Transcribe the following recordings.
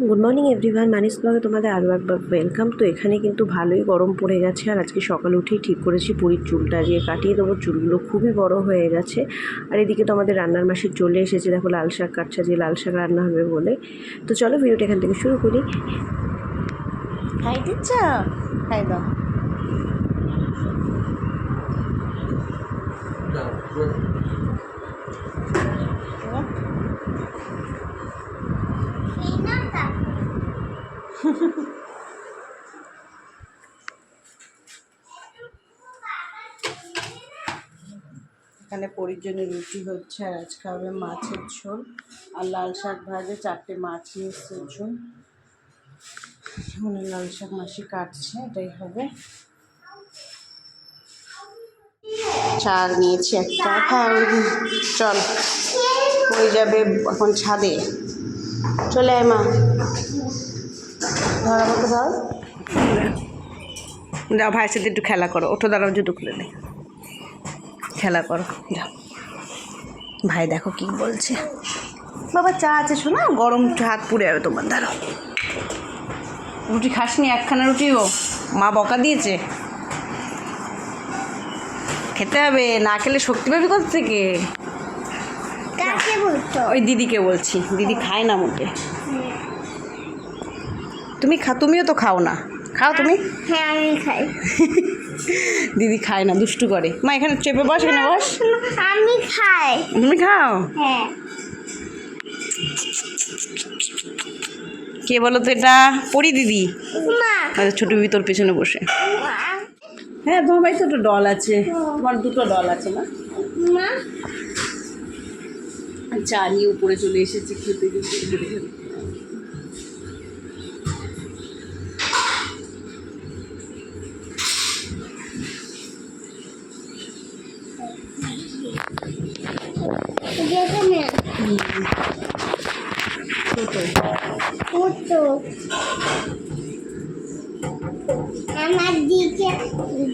Good morning everyone, মানিস ব্লগে তোমাদের আরও একবার ওয়েলকাম। তো এখানে কিন্তু ভালোই গরম পড়ে গেছে, আর আজকে সকালে উঠেই ঠিক করেছি পুরীর চুলটা আজকে কাটিয়ে দেবো। চুলগুলো খুবই বড় হয়ে গেছে। আর এদিকে তো আমাদের রান্নার মাসি চলে এসেছে, দেখো লাল শাক কাটছে, যে লাল শাক রান্না হবে বলে। তো চলো ভিডিওটা এখান থেকে শুরু করি। খাই দিচ্ছ? খাই দাও। এখানে পরির জন্য রুটি হচ্ছে, আর আজকে হবে মাছের ঝোল আর লাল শাক ভাজে। 4টে মাছ নিয়ে এসছে ঝোল। মানে লাল শাক মাসি কাটছে, এটাই হবে। চাল নিয়েছি একটা। হ্যাঁ চল, হয়ে যাবে এখন ছাদে। চলে আয় মা, ধরাবো তো ধর। যাও ভাইয়ের সাথে একটু খেলা করো, ওঠো, দাঁড়াও, জুতো খুলে নে, খেলা করো যাও। ভাই দেখো কি বলছে। বাবা চা আছে শোনা, গরম হাত পুড়ে যাবে তোমার। দাঁড়াও, রুটি খাসনি? একখানা রুটিও মা বকা দিয়েছে, খেতে হবে, না খেলে শক্তি পাবি কোথা থেকে? ওই দিদিকে বলছি, দিদি খায় না মোটে। তুমি তুমিও তো খাও না, খাও তুমি? হ্যাঁ আমি খাই। দিদি খায় না, দুষ্টু করে। মা এখানে চেপে বস, এখানে বস। আমি খাই। তুমি খাও? হ্যাঁ। কে বলো তো এটা? পরি দিদি। মা ছোট বিবি তোর পেছনে বসে। হ্যাঁ তোমার বাড়িতে তো ডল আছে, তোমার দুটো ডল আছে না? মা চা নিয়ে উপরে চলে এসেছি খেতে খেতে। যেখানে ছোট আমার দিকে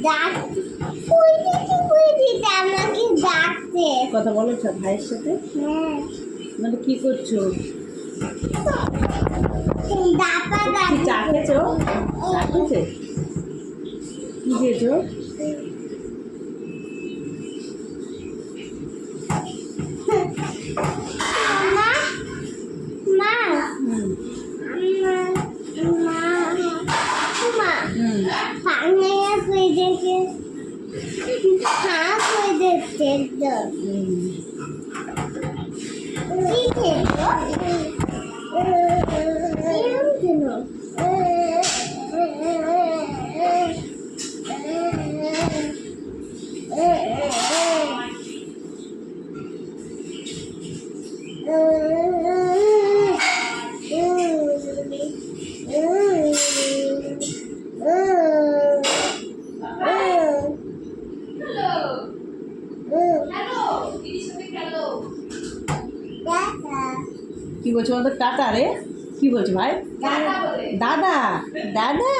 ডাক, ওই দিকে আমাকে ডাকতে। কথা বলেছো ভাইয়ের সাথে? হ্যাঁ। মানে কি করছো? দাপা কি চা খেয়েছো? চা খেয়েছে? কি খেয়েছো? মা মা হুম মা মা পানি কই দেখে হাত কই দেখতে তো কি কেন কি বলছো বলতো? টাটা রে, কি বলছো ভাই? দাদা দাদা,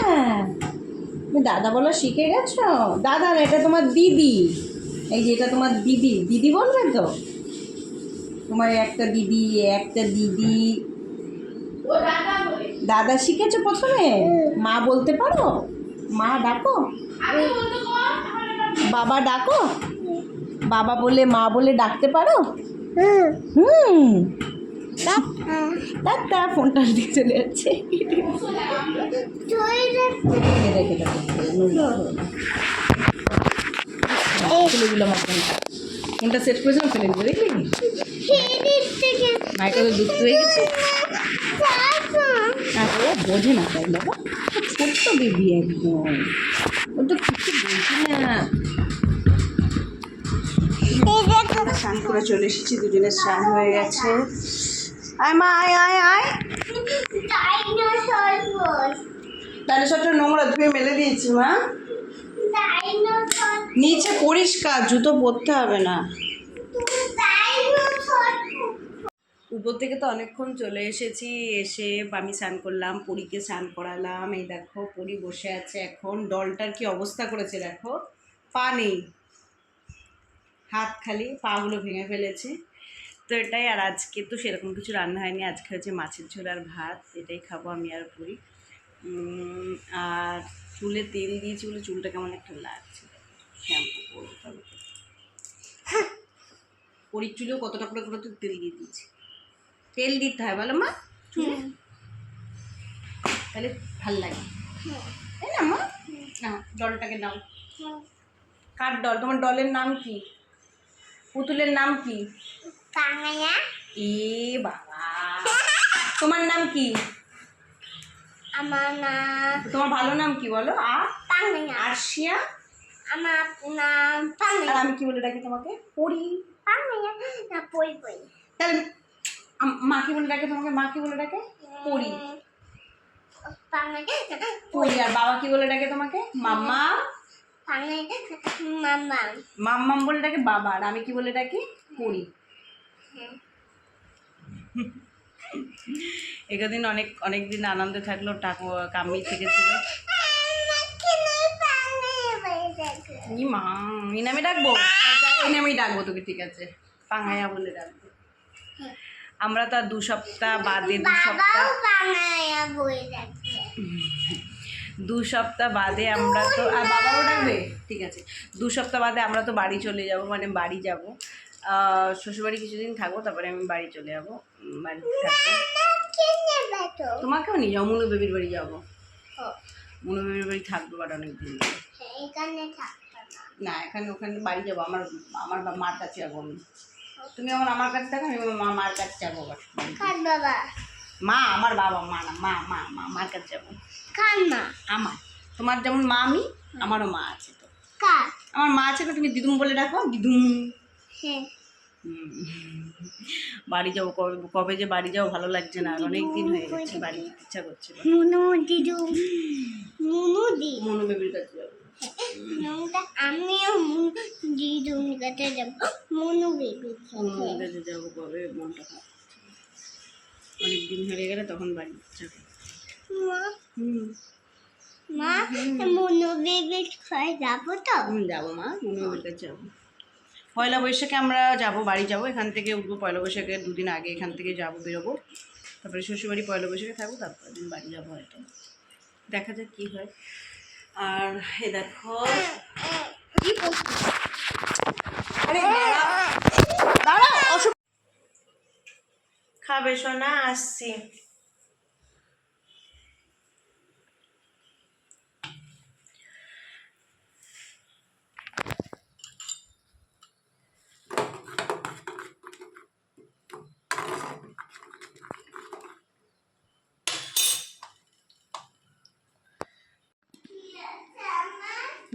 তুমি দাদা বলা শিখে গেছো? দাদা না, এটা তোমার দিদি। এই যে এটা তোমার দিদি, দিদি বলবে তো? তোমার একটা দিদি, একটা দিদি। দাদা শিখেছো প্রথমে? মা বলতে পারো? মা ডাকো, বাবা ডাকো, বাবা বলে মা বলে ডাকতে পারো? হুম। দাদা ফোনটা দিকে চলে যাচ্ছে। ফেলে দিলাম ফোনটা সেট করেছিলাম, ফেলে দিল, দেখলি? মাইটা তো দুঃখ হয়ে গেছে। ও বোঝে না তাই বাবা, ছোট্ট বেবি একদম, ও তো কিছু বলছি না। স্নান করে চলে এসেছি, দুজনের স্নান হয়ে গেছে। আয় মা, আয় আয় আয়। ডাইনোসরটা নোংরা, ধুয়ে মেলে দিয়েছি মা। নিচে পরিষ্কার, জুতো পরতে হবে না। উপর থেকে তো অনেকক্ষণ চলে এসেছি, এসে আমি স্নান করলাম, পরীকে স্নান করালাম। এই দেখো পরী বসে আছে এখন। ডলটার কি অবস্থা করেছে দেখো, পা নেই, হাত খালি, পাগুলো ভেঙে ফেলেছে। তো এটাই, আর আজকে তো সেরকম কিছু রান্না হয়নি, আজকে হচ্ছে মাছের ঝোল আর ভাত, এটাই খাবো আমি আর পুরি। আর চুলে তেল দিয়েছি বলে চুলটা কেমন একটা লাগছে, শ্যাম্পু করবো তবে। পরির চুলেও কতটা করে করে তো তেল দিয়ে দিয়েছি, তেল দিতে হয় বলো মা চুলে, তাহলে ভাল লাগে, তাই না মা? না ডলটাকে নাও। কার ডল? তোমার ডলের নাম কি? পুতুলের নাম কি? পাঙ্গায়া। এ বাবা, তোমার নাম কি? আমার নাম তোমার ভালো নাম কি বলো? পাঙ্গায়া। আরশিয়া। আমার নাম আর পাঙ্গায়া। আমি কি বলে ডাকি তোমাকে? পরি। পাঙ্গায়া না পই পই। তাহলে মা কি বলে ডাকে তোমাকে? মা কি বলে ডাকে? পরি। পাঙ্গায়া পরি। আর বাবা কি বলে ডাকে তোমাকে? মাম্মা। পাঙ্গায়া মামা। মাম্মাম বলে ডাকে বাবা, আর আমি কি বলে ডাকি? পরি। একাদিন অনেক দিন আনন্দে থাকলো, কামি থেকেছিল। ই মা, এই নামে ডাকবো? এই নামেই ডাকবো তোকে, ঠিক আছে, পাঙ্গায়া বলে ডাকবো। আমরা তো আর 2 সপ্তাহ বাদে, 2 সপ্তাহ বাদে আমরা তো, আর বাবাও ডাকবে, ঠিক আছে, 2 সপ্তাহ বাদে আমরা তো বাড়ি চলে যাব, মানে বাড়ি যাব, শ্বশুরবাড়ি কিছুদিন থাকবো, তারপরে আমি বাড়ি চলে যাবো, বাড়িতে থাকবো। তোমাকেও নিয়ে যাও, মুনু বেবির বাড়ি যাবো, মুনু বেবির বাড়ি থাকবো বাট অনেকদিন। না এখানে ওখানে বাড়ি যাবো, আমার মার কাছে যাবো আমি। তুমি আমার কাছে থাকো, আমি মার কাছে যাবো। মা, আমার বাবা, মা না, মা মার কাছে যাবো। আমার, তোমার যেমন মা আমি, আমারও মা আছে তো। আমার মা আছে না, তুমি দিদুম বলে ডাকো, দিদুম। বাড়ি যাবো, কবে যে বাড়ি যাবো ভালো লাগছে না, অনেক দিন হয়ে গেছে, বাড়ি যেতে ইচ্ছা করছে। মনু বেবির কাছে যাবো। আমিও দিদুর কাছে যাবো, মনু বেবির মনুর কাছে যাবো, কবে মনটা খারাপ, অনেক দিন হয়ে গেলে তখন বাড়ি যাবো। মা মনু বেবির ঘরে যাবো তো। যাবো মা, মনু বেবির কাছে যাবো। পয়লা বৈশাখে আমরা যাবো, বাড়ি যাবো, এখান থেকে উঠবো পয়লা বৈশাখে 2 দিন আগে এখান থেকে যাবো, বেরোবো, তারপরে শ্বশুরবাড়ি পয়লা বৈশাখে থাকবো, তারপরে দিন বাড়ি যাবো, হয়তো দেখা যাক কী হয়। আর এ দেখো খাবে সোনা, আসছি।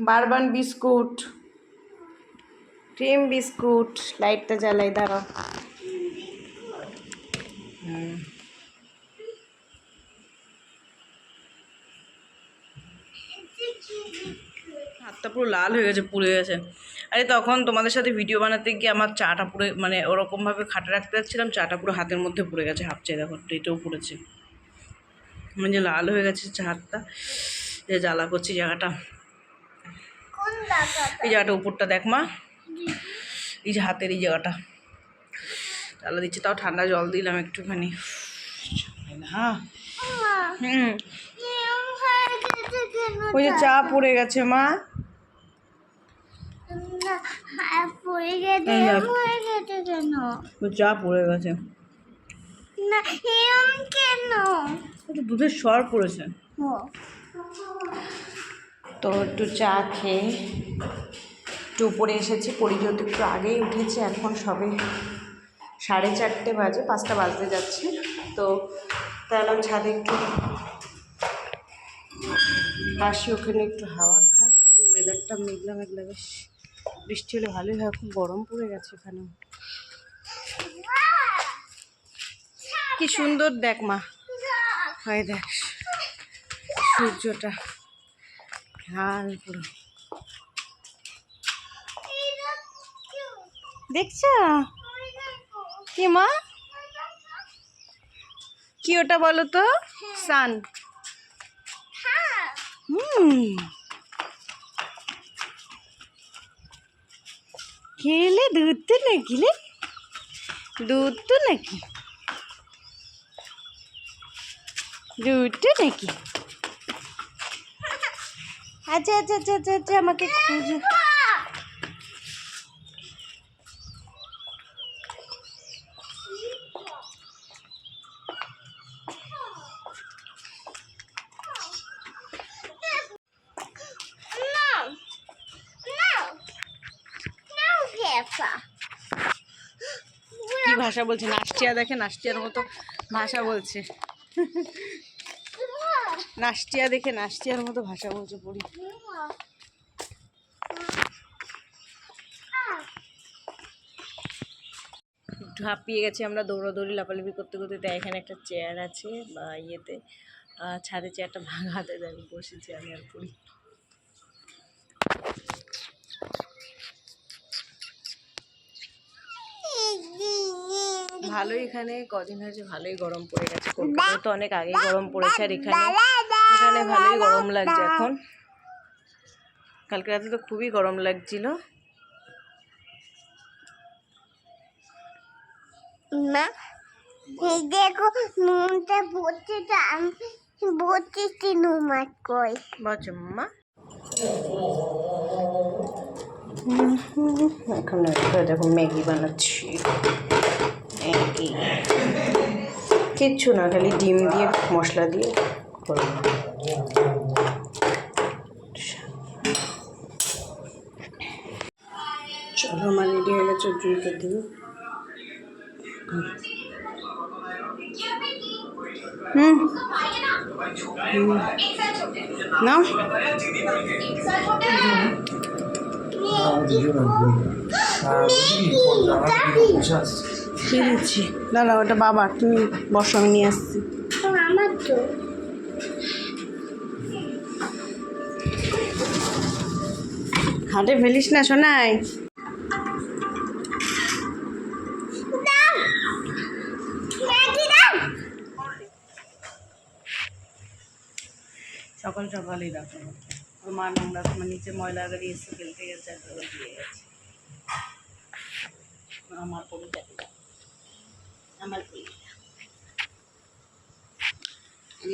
বারবান বিস্কুট, ক্রিম বিস্কুট, লাইটটা জ্বালাই দাঁড়াও। হাতটা পুরো লাল হয়ে গেছে, পুড়ে গেছে। আরে তখন তোমাদের সাথে ভিডিও বানাতে গিয়ে আমার চাটা পুরো, মানে ওরকমভাবে খাটে রাখতে যাচ্ছিলাম, চাটা পুরো হাতের মধ্যে পুড়ে গেছে, হাফচে দেখো, এটাও পুড়েছে, মানে যে লাল হয়ে গেছে হাতটা, যে জ্বালা করছি জায়গাটা, এই জায়গাটা উপরটা দেখ মা, এই যে হাতের এই জায়গাটা জ্বালা দিচ্ছে, তাও ঠান্ডা জল দিলাম একটুখানি। হ্যাঁ ওই যে চা পড়ে গেছে মা, চা পড়ে গেছে কেন? দুধের সর পড়েছে। তো একটু চা খেয়ে একটু উপরে এসেছি, পরিযত একটু আগেই উঠেছে, এখন সবে 4:30 বাজে, 5টা বাজতে যাচ্ছে। তো তাহলে ছাদে একটু আসি, ওখানে একটু হাওয়া খাক, যে ওয়েদারটা মেঘলা মেঘলা, বেশ বৃষ্টি হলে ভালোই হয়, খুব গরম পড়ে গেছে এখানে। কি সুন্দর দেখ মা, হয় দেখ সূর্যটা লাল পুরো, দেখছ কি মা? কি ওটা বলো তো? সান। গেলে ধরতে না গেলে দুটো নাকি? দুটো নাকি? আচ্ছা আচ্ছা আচ্ছা আচ্ছা আচ্ছা, আমাকে খুঁজে। কি ভাষা বলছে? নাষ্টিয়া দেখে, নাষ্টিয়ার মতো ভাষা বলছে। নাষ্টিয়া দেখে নাষ্টিয়ার মতো ভাষা বলছে পড়ি। একটু হাঁপিয়ে গেছি আমরা দৌড়াদৌড়ি লাফালাফি করতে করতে। তাই এখানে একটা চেয়ার আছে বা ইয়েতে, ছাদে চেয়ারটা ভাঙাতে দেয়, বসেছি আমি আর পড়ি। ভালোই এখানে কদিন হয়েছে ভালোই গরম পড়ে গেছে। কলকাতায় তো অনেক আগেই গরম পড়েছে, আর এখানে এখানে ভালোই গরম লাগছে এখন। কালকে রাতে তো খুবই গরম লাগছিল। মা দেখো নুনটা পড়ছে, আমি বলছি নুমাত কই বাচ্চা মাম্মা এখন দেখো ম্যাগি বানাচ্ছি। ম্যাগি কিচ্ছু না, খালি ডিম দিয়ে মশলা দিয়ে করবো। চলো আমার রেডি হয়ে গেছে, জুইকে দিই। না দিচ্ছি, দাদা ওটা বাবা, তুমি বসো, আমি নিয়ে আসছি। আমার তো হাটে ফেলিস না সোনাই। সকাল সকালই দেখো ওর মা নোংরা, তোমার নিচে ময়লা গাড়ি এসে ফেলতে গেছে, একদম দিয়ে গেছে। আমার পরিটা, আমার পরিটা,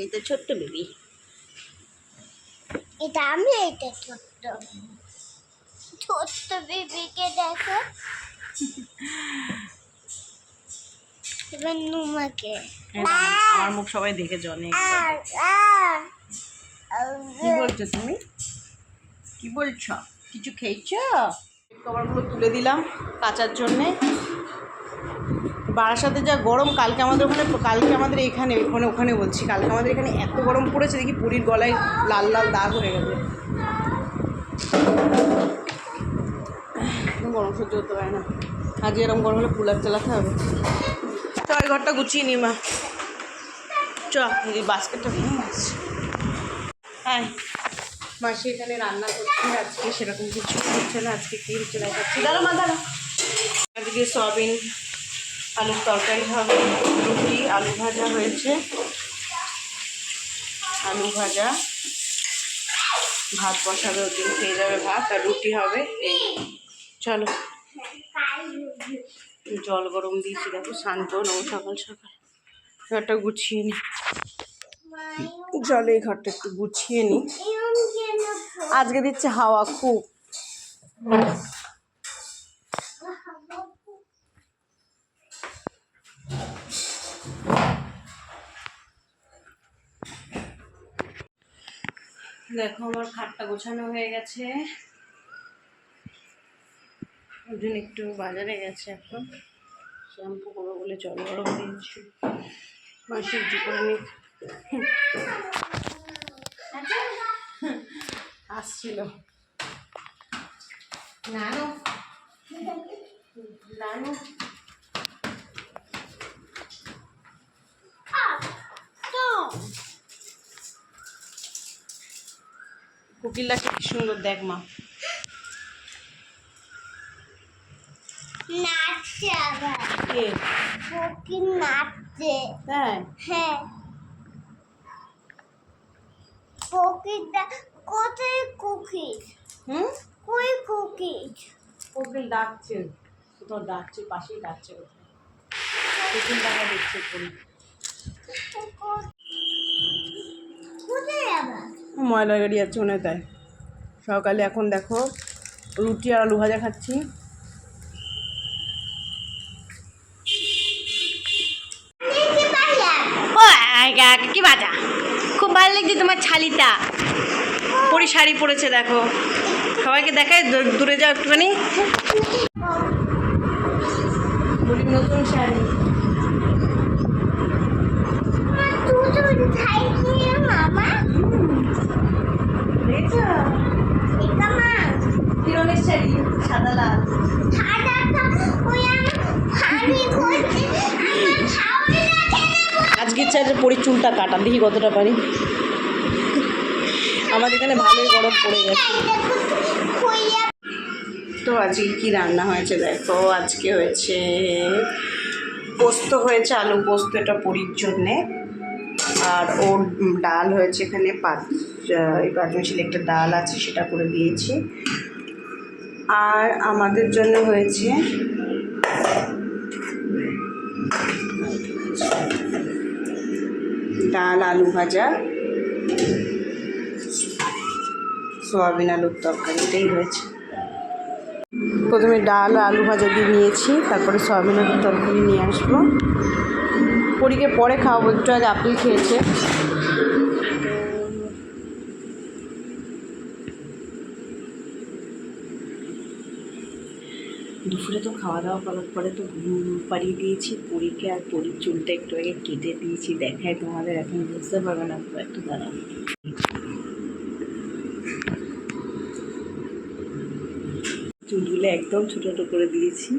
এই তো ছোট্ট বেবি। এটা আমি, এটা ছোট্ট ছোট্ট বেবিকে দেখো। এবার নুমাকে আমার মুখ সবাই দেখেছে অনেক। কি বলছো তুমি? কি বলছো? কিছু খেয়েছ? কভারগুলো তুলে দিলাম কাচার জন্যে। বারাসাতে যা গরম, কালকে আমাদের এখানে ওখানে বলছি, কালকে আমাদের এখানে এত গরম পড়েছে, দেখি পুরীর গলায় লাল লাল দাগ হয়ে গেছে। গরম সহ্য করতে পারে না, আজকে এরকম গরম হলে কুলার চালাতে হবে। চ এই ঘরটা গুছিয়ে নি মা, চ এই বাস্কেটটা ভেঙে আসছে। হ্যাঁ মাসি এখানে রান্না করছে, আজকে সেরকম কিছু হচ্ছে না। আজকে কি হচ্ছে দেখাচ্ছি, দাঁড়া মা দাঁড়া। আজকে সয়াবিন আলুর তরকারি হবে, রুটি, আলু ভাজা হয়েছে, আলু ভাজা, ভাত বসাবে, ওদিন খেয়ে যাবে ভাত, আর রুটি হবে। এই চলো, জল গরম দিয়েছি দেখো, শান্ত নেবো সকাল সকাল। ঘরটা গুছিয়ে নি, চলো এই ঘরটা একটু গুছিয়ে নি। আজকে দিচ্ছে হাওয়া খুব। দেখো আমার খাটটা গোছানো হয়ে গেছে। ওদিন একটু বাজারে গেছে, এখন শ্যাম্পু করবো বলে জল গরম দিয়েছি। মাসির জি করে নি আসছিল নানু নানু। কোকিলটাকে কি সুন্দর দেখ মা, নাচছে আবার, কে কোকিল নাচছে। তাই? হ্যাঁ, কোকিলটা কোথায়? কোকিল কই? কোকিল কোকিল ডাকছে কোথাও, ডাকছে পাশেই ডাকছে কোথাও। টিফিন টাকা দিচ্ছে পড়ি। ময়লা গাড়ি আছে মনে হয় তাই। সকালে এখন দেখো রুটি আর আলু ভাজা খাচ্ছি। কি বাজা, খুব ভালো লাগছে তোমার ছালিটা। পরি শাড়ি পরেছে দেখো, সবাইকে দেখায়, দূরে যাও একটুখানি। পরির নতুন শাড়ি। কি রঙের শাড়ি? সাদা লাল। আজকে ইচ্ছা আছে পরি চুলটা কাটা, দেখি কতটা পারি। আমাদের এখানে ভালোই গরম পড়ে গেছে। তো আজকে কি রান্না হয়েছে দেখো, আজকে হয়েছে পোস্ত হয়েছে, আলু পোস্ত, এটা পরির জন্যে। আর ওর ডাল হয়েছে এখানে এই পাঁচমিশালি একটা ডাল আছে, সেটা করে দিয়েছি। আর আমাদের জন্য হয়েছে ডাল, আলু ভাজা, সোয়াবিন আলুর তরকারি, এটাই হয়েছে। প্রথমে ডাল আলু ভাজা দিয়ে নিয়েছি, তারপরে সোয়াবিন আলুর তরকারি নিয়ে আসবো। পরীকে পরে খাওয়াবো, একটু আগে আপেল খেয়েছে। দুপুরে তো খাওয়া দাওয়া করার পরে তো ঘুম পাড়িয়ে দিয়েছি পরীকে, আর পরীর চুলটা একটু আগে কেটে দিয়েছি, দেখায় তোমাদের, এখন বুঝতে পারবে না, একটু দাঁড়াও। চুলগুলো একদম ছোটো ছোটো করে দিয়েছি।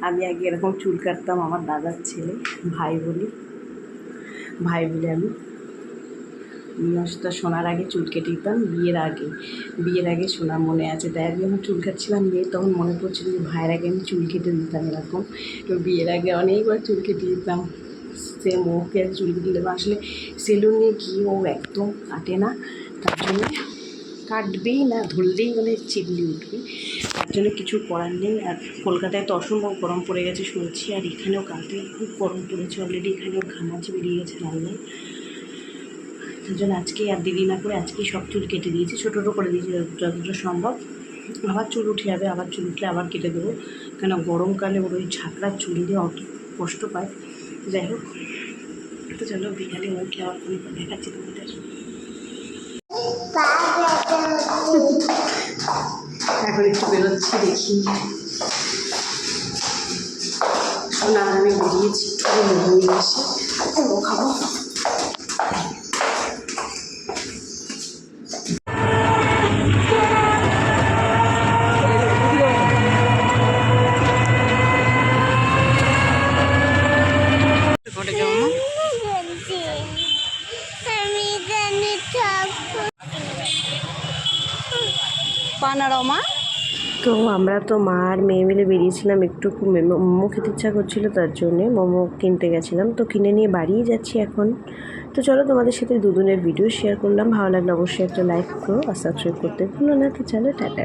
আমি আগে এরকম চুল কাটতাম, আমার দাদার ছেলে, ভাই বলে আমি শোনার আগে চুল কেটে দিতাম, বিয়ের আগে শোনা মনে আছে। তাই আমি যখন চুল কাটছিলাম তখন মনে পড়ছিল যে ভাইয়ের আগে আমি চুল কেটে দিতাম এরকম। তো বিয়ের আগে অনেকবার চুল কেটে দিতাম, সেম ওকে চুল কেটে দিতাম। আসলে সেলুনে গিয়ে ও একদম কাটে না, তার জন্য কাটবেই না, ধরলেই মানে চিল্লি উঠবে, তার জন্য কিছু করার নেই। আর কলকাতায় তো অসম্ভব গরম পড়ে গেছে শুনছি, আর এখানেও কালকে খুব গরম পড়েছে অলরেডি, এখানেও ঘামাচি বেরিয়ে গেছে লাল। তার জন্য আজকেই আর দেরি না করে আজকেই সব চুল কেটে দিয়েছি, ছোটো ছোটো করে দিয়েছি যতটা সম্ভব। আবার চুল উঠে যাবে, আবার চুল উঠলে আবার কেটে দেবো, কেন গরমকালে ওর ওই ঝাঁকড়ার চুল দিয়ে অত কষ্ট পায়। যাই হোক, তো চলো বিকালে উঠলে আবার তুমি দেখাচ্ছি তোমাদের। এখন একটু বেরোচ্ছি, দেখি না আমি বেরিয়েছি, একটু মোমো নিয়ে এসে মোমো খাবো। পানারমা। তো আমরা তো মা আর মেয়ে মিলে বেরিয়েছিলাম, একটু মোমো খেতে ইচ্ছা করছিলো, তার জন্যে মোমো কিনতে গেছিলাম। তো কিনে নিয়ে বাড়িয়ে যাচ্ছি এখন। তো চলো তোমাদের সাথে দুদিনের ভিডিও শেয়ার করলাম, ভালো লাগলে অবশ্যই একটা লাইক করো আর সাবস্ক্রাইব করতে ভুলো না। তো চলো টাটা।